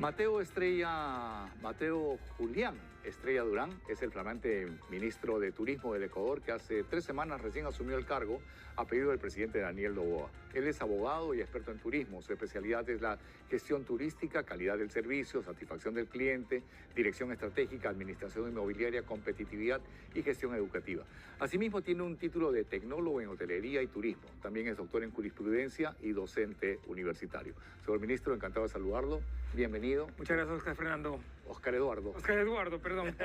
Mateo Julián Estrella Durán es el flamante ministro de Turismo del Ecuador que hace 3 semanas recién asumió el cargo a pedido del presidente Daniel Noboa. Él es abogado y experto en turismo. Su especialidad es la gestión turística, calidad del servicio, satisfacción del cliente, dirección estratégica, administración inmobiliaria, competitividad y gestión educativa. Asimismo, tiene un título de tecnólogo en hotelería y turismo. También es doctor en jurisprudencia y docente universitario. Señor ministro, encantado de saludarlo. Bienvenido. Muchas gracias, Oscar Fernando. Oscar Eduardo. Oscar Eduardo, perdón.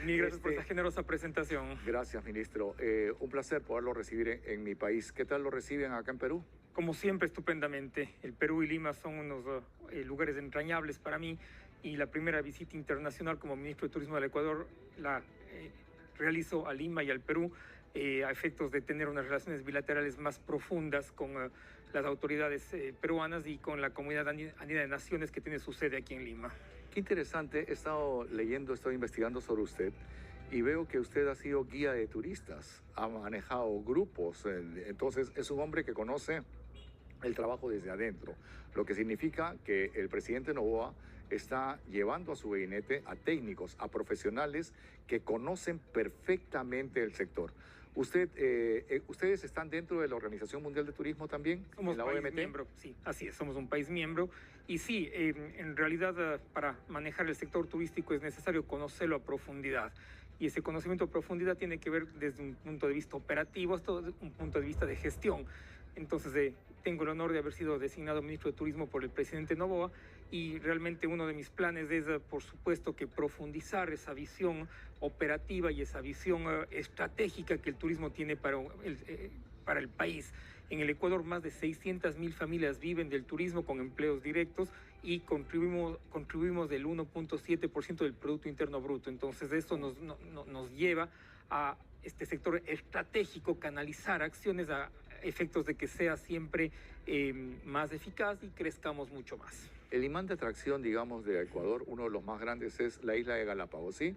Mil gracias por esta generosa presentación. Gracias, ministro. Un placer poderlo recibir en mi país. ¿Qué tal lo reciben acá en Perú? Como siempre, estupendamente. El Perú y Lima son unos lugares entrañables para mí y la primera visita internacional como ministro de Turismo del Ecuador la realizo a Lima y al Perú a efectos de tener unas relaciones bilaterales más profundas con las autoridades peruanas y con la Comunidad Andina de Naciones que tiene su sede aquí en Lima. Qué interesante. He estado leyendo, estoy investigando sobre usted y veo que usted ha sido guía de turistas, ha manejado grupos, entonces es un hombre que conoce el trabajo desde adentro, lo que significa que el presidente Noboa está llevando a su gabinete a técnicos, a profesionales que conocen perfectamente el sector. ¿Ustedes están dentro de la Organización Mundial de Turismo también? Somos la país OMT. miembro, sí, así es, somos un país miembro. Y sí, en realidad para manejar el sector turístico es necesario conocerlo a profundidad. Y ese conocimiento a profundidad tiene que ver desde un punto de vista operativo hasta un punto de vista de gestión. Entonces, tengo el honor de haber sido designado ministro de Turismo por el presidente Noboa y realmente uno de mis planes es, por supuesto, que profundizar esa visión operativa y esa visión estratégica que el turismo tiene para el país. En el Ecuador, más de 600.000 familias viven del turismo con empleos directos y contribuimos del 1.7% del Producto Interno Bruto. Entonces, esto nos lleva a este sector estratégico, canalizar acciones a efectos de que sea siempre más eficaz y crezcamos mucho más. El imán de atracción, digamos, de Ecuador, uno de los más grandes es la isla de Galápagos, ¿sí?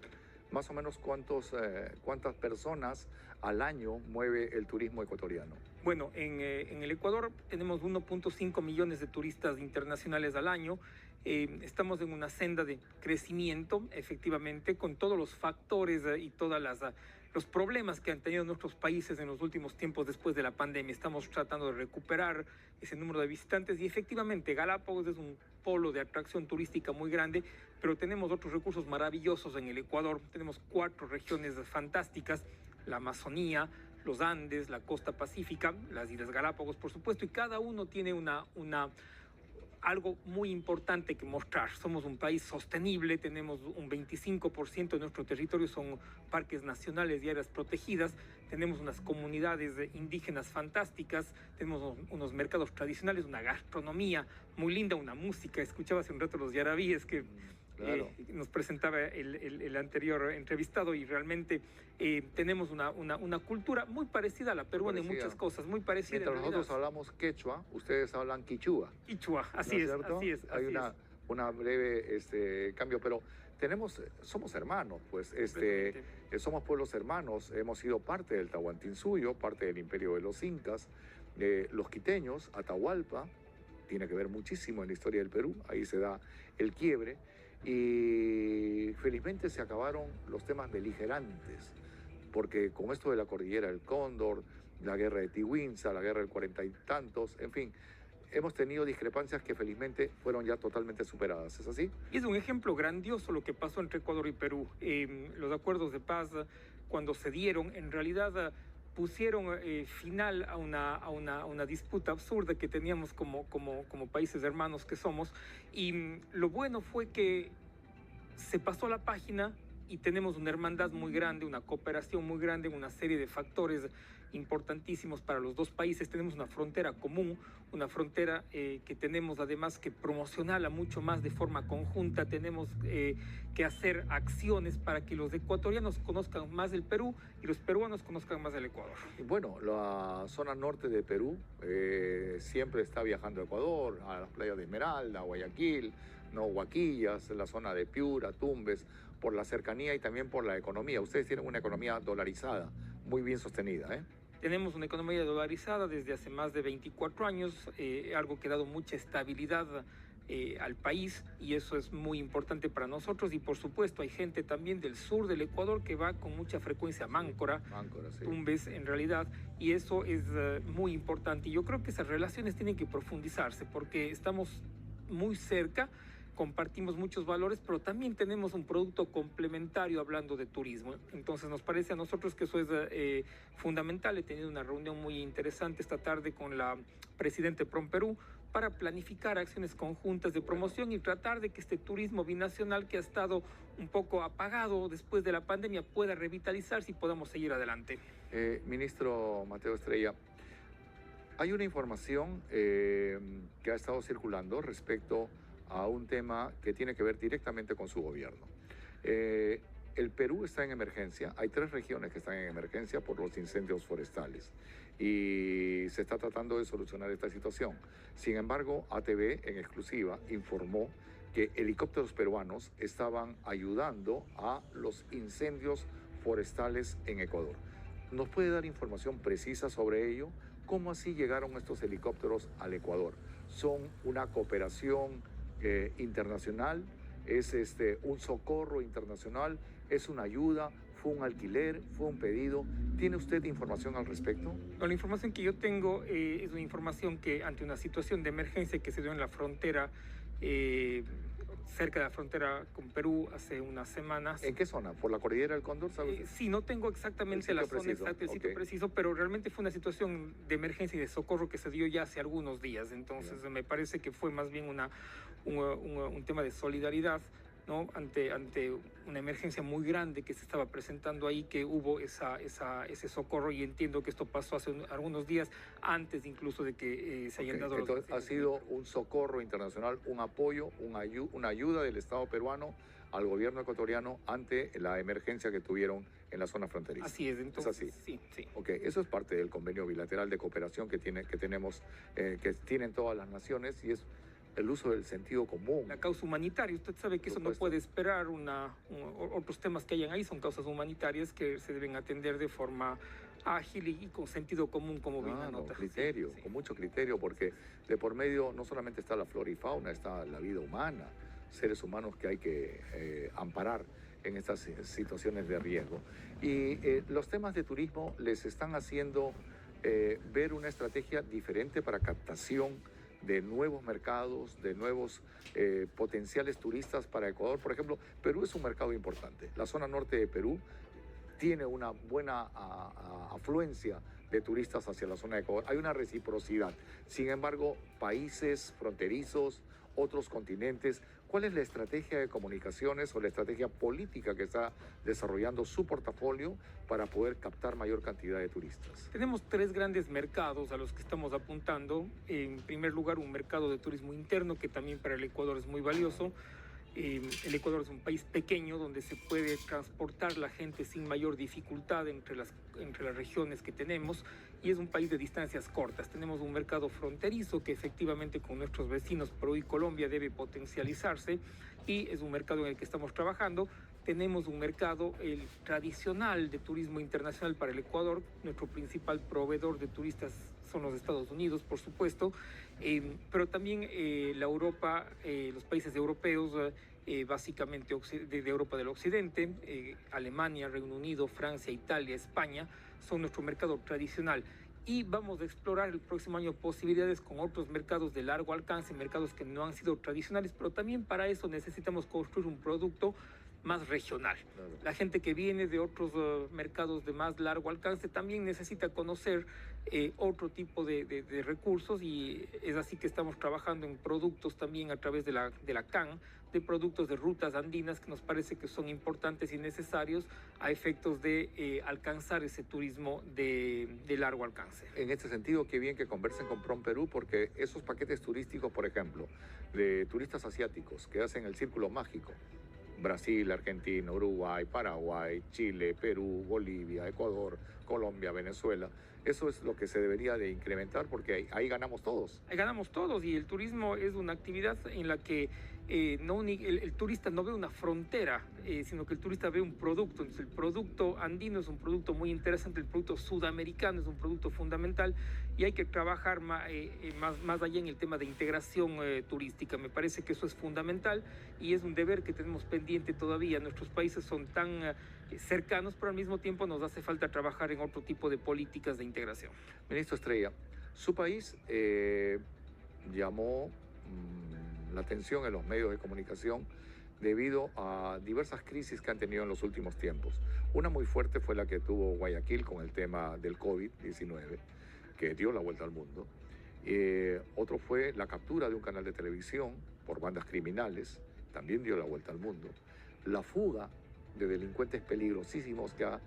Más o menos cuántas personas al año mueve el turismo ecuatoriano. Bueno, en el Ecuador tenemos 1.5 millones de turistas internacionales al año. Estamos en una senda de crecimiento, efectivamente, con todos los factores y todos los problemas que han tenido nuestros países en los últimos tiempos después de la pandemia. Estamos tratando de recuperar ese número de visitantes y efectivamente Galápagos es un polo de atracción turística muy grande, pero tenemos otros recursos maravillosos en el Ecuador. Tenemos 4 regiones fantásticas: la Amazonía, los Andes, la costa pacífica, las Islas Galápagos, por supuesto, y cada uno tiene algo muy importante que mostrar. Somos un país sostenible, tenemos un 25% de nuestro territorio son parques nacionales y áreas protegidas, tenemos unas comunidades indígenas fantásticas, tenemos unos mercados tradicionales, una gastronomía muy linda, una música. Escuchaba hace un rato los yarabíes que Claro. nos presentaba el anterior entrevistado y realmente tenemos una cultura muy parecida a la peruana en muchas cosas, muy parecida. Mientras nosotros hablamos quechua, ustedes hablan quichua. Quichua, así es, así es. Hay una breve cambio, pero somos hermanos, pues, somos pueblos hermanos, hemos sido parte del Tahuantinsuyo, parte del imperio de los incas, los quiteños, Atahualpa, tiene que ver muchísimo en la historia del Perú, ahí se da el quiebre, y felizmente se acabaron los temas beligerantes, porque con esto de la cordillera del Cóndor, la guerra de Tihuinza, la guerra del 40 y tantos, en fin, hemos tenido discrepancias que felizmente fueron ya totalmente superadas, ¿es así? Y es un ejemplo grandioso lo que pasó entre Ecuador y Perú. Los acuerdos de paz, cuando se dieron, en realidad pusieron final a una disputa absurda que teníamos como países hermanos que somos, y lo bueno fue que se pasó la página y tenemos una hermandad muy grande, una cooperación muy grande, una serie de factores importantísimos para los dos países. Tenemos una frontera común, una frontera que tenemos además que promocionarla mucho más de forma conjunta. Tenemos que hacer acciones para que los ecuatorianos conozcan más del Perú y los peruanos conozcan más del Ecuador. Bueno, la zona norte de Perú siempre está viajando a Ecuador, a las playas de Esmeralda, Guayaquil, Huaquillas, la zona de Piura, Tumbes, por la cercanía y también por la economía. Ustedes tienen una economía dolarizada, muy bien sostenida, ¿eh? Tenemos una economía dolarizada desde hace más de 24 años, algo que ha dado mucha estabilidad al país, y eso es muy importante para nosotros. Y por supuesto hay gente también del sur del Ecuador que va con mucha frecuencia a Máncora, Sí. Tumbes en realidad, y eso es muy importante. Y yo creo que esas relaciones tienen que profundizarse porque estamos muy cerca, compartimos muchos valores, pero también tenemos un producto complementario hablando de turismo. Entonces nos parece a nosotros que eso es fundamental. He tenido una reunión muy interesante esta tarde con la presidenta de PROMPERÚ para planificar acciones conjuntas de promoción y tratar de que este turismo binacional que ha estado un poco apagado después de la pandemia pueda revitalizarse y podamos seguir adelante. Ministro Mateo Estrella, hay una información que ha estado circulando respecto a un tema que tiene que ver directamente con su gobierno. El Perú está en emergencia, hay 3 regiones que están en emergencia por los incendios forestales y se está tratando de solucionar esta situación. Sin embargo, ATV en exclusiva informó que helicópteros peruanos estaban ayudando a los incendios forestales en Ecuador. ¿Nos puede dar información precisa sobre ello? ¿Cómo así llegaron estos helicópteros al Ecuador? ¿Son una cooperación internacional? ¿Es un socorro internacional? ¿Es una ayuda? ¿Fue un alquiler? ¿Fue un pedido? ¿Tiene usted información al respecto? La información que yo tengo es una información que ante una situación de emergencia que se dio en la frontera, cerca de la frontera con Perú hace unas semanas. ¿En qué zona? ¿Por la cordillera del Cóndor? Sí, no tengo exactamente la zona exacta, el sitio preciso, pero realmente fue una situación de emergencia y de socorro que se dio ya hace algunos días. Entonces me parece que fue más bien un tema de solidaridad, ¿no? Ante una emergencia muy grande que se estaba presentando ahí, que hubo ese socorro, y entiendo que esto pasó hace algunos días, antes incluso de que se hayan dado Entonces, ha sido un socorro internacional, un apoyo, una ayuda del Estado peruano al gobierno ecuatoriano ante la emergencia que tuvieron en la zona fronteriza. Así es, entonces. ¿Es así? Sí. Ok, eso es parte del convenio bilateral de cooperación que tenemos, que tienen todas las naciones, y es el uso del sentido común. La causa humanitaria, usted sabe que eso no puede esperar. Otros temas que hayan ahí son causas humanitarias que se deben atender de forma ágil y con sentido común, como bien anota. Criterio, sí. Con mucho criterio, porque de por medio no solamente está la flora y fauna, está la vida humana, seres humanos que hay que amparar en estas situaciones de riesgo. Y los temas de turismo les están haciendo ver una estrategia diferente para captación de nuevos mercados, de nuevos potenciales turistas para Ecuador. Por ejemplo, Perú es un mercado importante. La zona norte de Perú tiene una buena afluencia de turistas hacia la zona de Ecuador. Hay una reciprocidad. Sin embargo, países fronterizos, otros continentes, ¿cuál es la estrategia de comunicaciones o la estrategia política que está desarrollando su portafolio para poder captar mayor cantidad de turistas? Tenemos 3 grandes mercados a los que estamos apuntando. En primer lugar, un mercado de turismo interno que también para el Ecuador es muy valioso. El Ecuador es un país pequeño donde se puede transportar la gente sin mayor dificultad entre las regiones que tenemos, y es un país de distancias cortas. Tenemos un mercado fronterizo que efectivamente con nuestros vecinos Perú y Colombia debe potencializarse, y es un mercado en el que estamos trabajando. Tenemos un mercado tradicional de turismo internacional para el Ecuador. Nuestro principal proveedor de turistas son los Estados Unidos, por supuesto, pero también la Europa, los países europeos, básicamente de Europa del Occidente, Alemania, Reino Unido, Francia, Italia, España, son nuestro mercado tradicional. Y vamos a explorar el próximo año posibilidades con otros mercados de largo alcance, mercados que no han sido tradicionales, pero también para eso necesitamos construir un producto más regional. Claro. La gente que viene de otros mercados de más largo alcance también necesita conocer otro tipo de recursos, y es así que estamos trabajando en productos también a través de la CAN, de productos de rutas andinas que nos parece que son importantes y necesarios a efectos de alcanzar ese turismo de largo alcance. En este sentido, qué bien que conversen con PROMPERÚ, porque esos paquetes turísticos, por ejemplo, de turistas asiáticos que hacen el círculo mágico, Brasil, Argentina, Uruguay, Paraguay, Chile, Perú, Bolivia, Ecuador, Colombia, Venezuela. Eso es lo que se debería de incrementar, porque ahí ganamos todos. Ahí ganamos todos, y el turismo es una actividad en la que el turista no ve una frontera, sino que el turista ve un producto. Entonces, el producto andino es un producto muy interesante, el producto sudamericano es un producto fundamental y hay que trabajar más allá en el tema de integración turística. Me parece que eso es fundamental y es un deber que tenemos pendiente todavía. Nuestros países son tan cercanos, pero al mismo tiempo nos hace falta trabajar en otro tipo de políticas de integración. Ministro Estrella, su país llamó la atención en los medios de comunicación debido a diversas crisis que han tenido en los últimos tiempos. Una muy fuerte fue la que tuvo Guayaquil con el tema del COVID-19, que dio la vuelta al mundo. Otro fue la captura de un canal de televisión por bandas criminales, también dio la vuelta al mundo. La fuga de delincuentes peligrosísimos que ha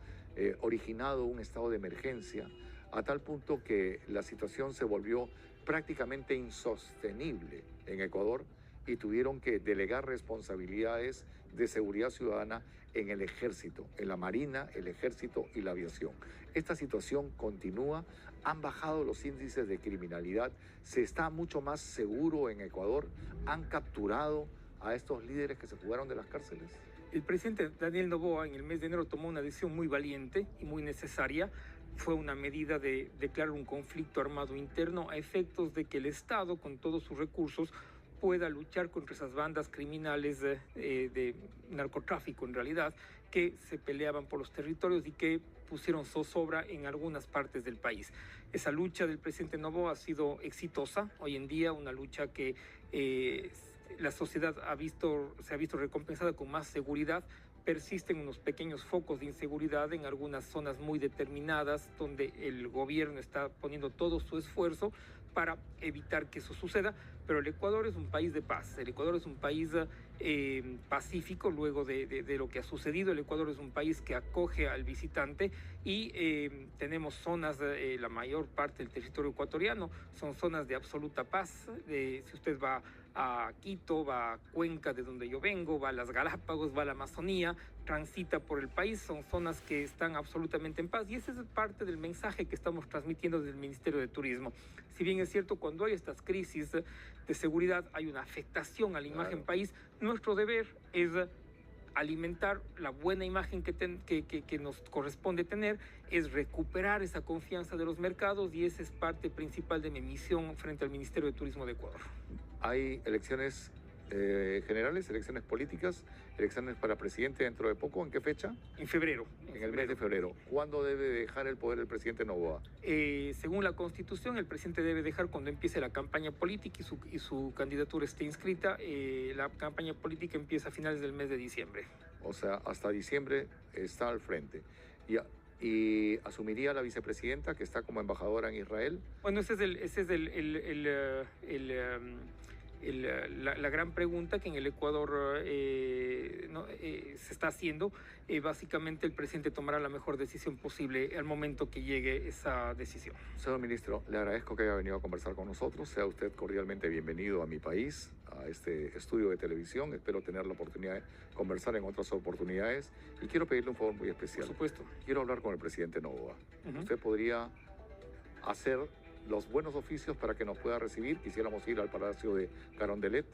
originado un estado de emergencia a tal punto que la situación se volvió prácticamente insostenible en Ecuador y tuvieron que delegar responsabilidades de seguridad ciudadana en el ejército, en la marina, el ejército y la aviación. Esta situación continúa, han bajado los índices de criminalidad, se está mucho más seguro en Ecuador, han capturado a estos líderes que se fugaron de las cárceles. El presidente Daniel Noboa en el mes de enero tomó una decisión muy valiente y muy necesaria. Fue una medida de declarar un conflicto armado interno a efectos de que el Estado, con todos sus recursos, pueda luchar contra esas bandas criminales de narcotráfico, en realidad, que se peleaban por los territorios y que pusieron zozobra en algunas partes del país. Esa lucha del presidente Noboa ha sido exitosa. Hoy en día, una lucha que la sociedad se ha visto recompensada con más seguridad. Persisten unos pequeños focos de inseguridad en algunas zonas muy determinadas donde el gobierno está poniendo todo su esfuerzo para evitar que eso suceda, pero el Ecuador es un país de paz, el Ecuador es un país pacífico luego de lo que ha sucedido. El Ecuador es un país que acoge al visitante y tenemos zonas, la mayor parte del territorio ecuatoriano son zonas de absoluta paz. Si usted va a Quito, va a Cuenca, de donde yo vengo, va a las Galápagos, va a la Amazonía, transita por el país, son zonas que están absolutamente en paz y ese es parte del mensaje que estamos transmitiendo desde el Ministerio de Turismo. Si bien es cierto, cuando hay estas crisis de seguridad hay una afectación a la imagen país, nuestro deber es alimentar la buena imagen que nos corresponde tener, es recuperar esa confianza de los mercados y esa es parte principal de mi misión frente al Ministerio de Turismo de Ecuador. Hay elecciones generales, elecciones políticas, elecciones para presidente dentro de poco. ¿En qué fecha? En febrero. En el mes de febrero. ¿Cuándo debe dejar el poder el presidente Noboa? Según la Constitución, el presidente debe dejar cuando empiece la campaña política y su candidatura esté inscrita. La campaña política empieza a finales del mes de diciembre. O sea, hasta diciembre está al frente. ¿Y asumiría la vicepresidenta, que está como embajadora en Israel? Bueno, ese es la gran pregunta que en el Ecuador se está haciendo. Básicamente el presidente tomará la mejor decisión posible al momento que llegue esa decisión. Señor ministro, le agradezco que haya venido a conversar con nosotros. Sea usted cordialmente bienvenido a mi país, a este estudio de televisión. Espero tener la oportunidad de conversar en otras oportunidades. Y quiero pedirle un favor muy especial. Por supuesto. Quiero hablar con el presidente Noboa. Usted podría hacer los buenos oficios para que nos pueda recibir. Quisiéramos ir al Palacio de Carondelet,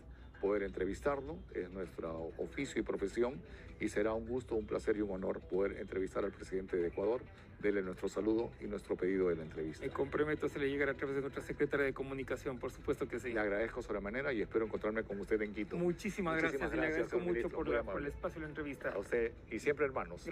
poder entrevistarlo. Es nuestro oficio y profesión y será un gusto, un placer y un honor poder entrevistar al presidente de Ecuador. Dele nuestro saludo y nuestro pedido de la entrevista. Me comprometo a hacerle llegar a través de nuestra secretaria de Comunicación, por supuesto que sí. Le agradezco sobremanera y espero encontrarme con usted en Quito. Muchísimas gracias. Le agradezco mucho por el espacio de la entrevista. A usted y siempre hermanos.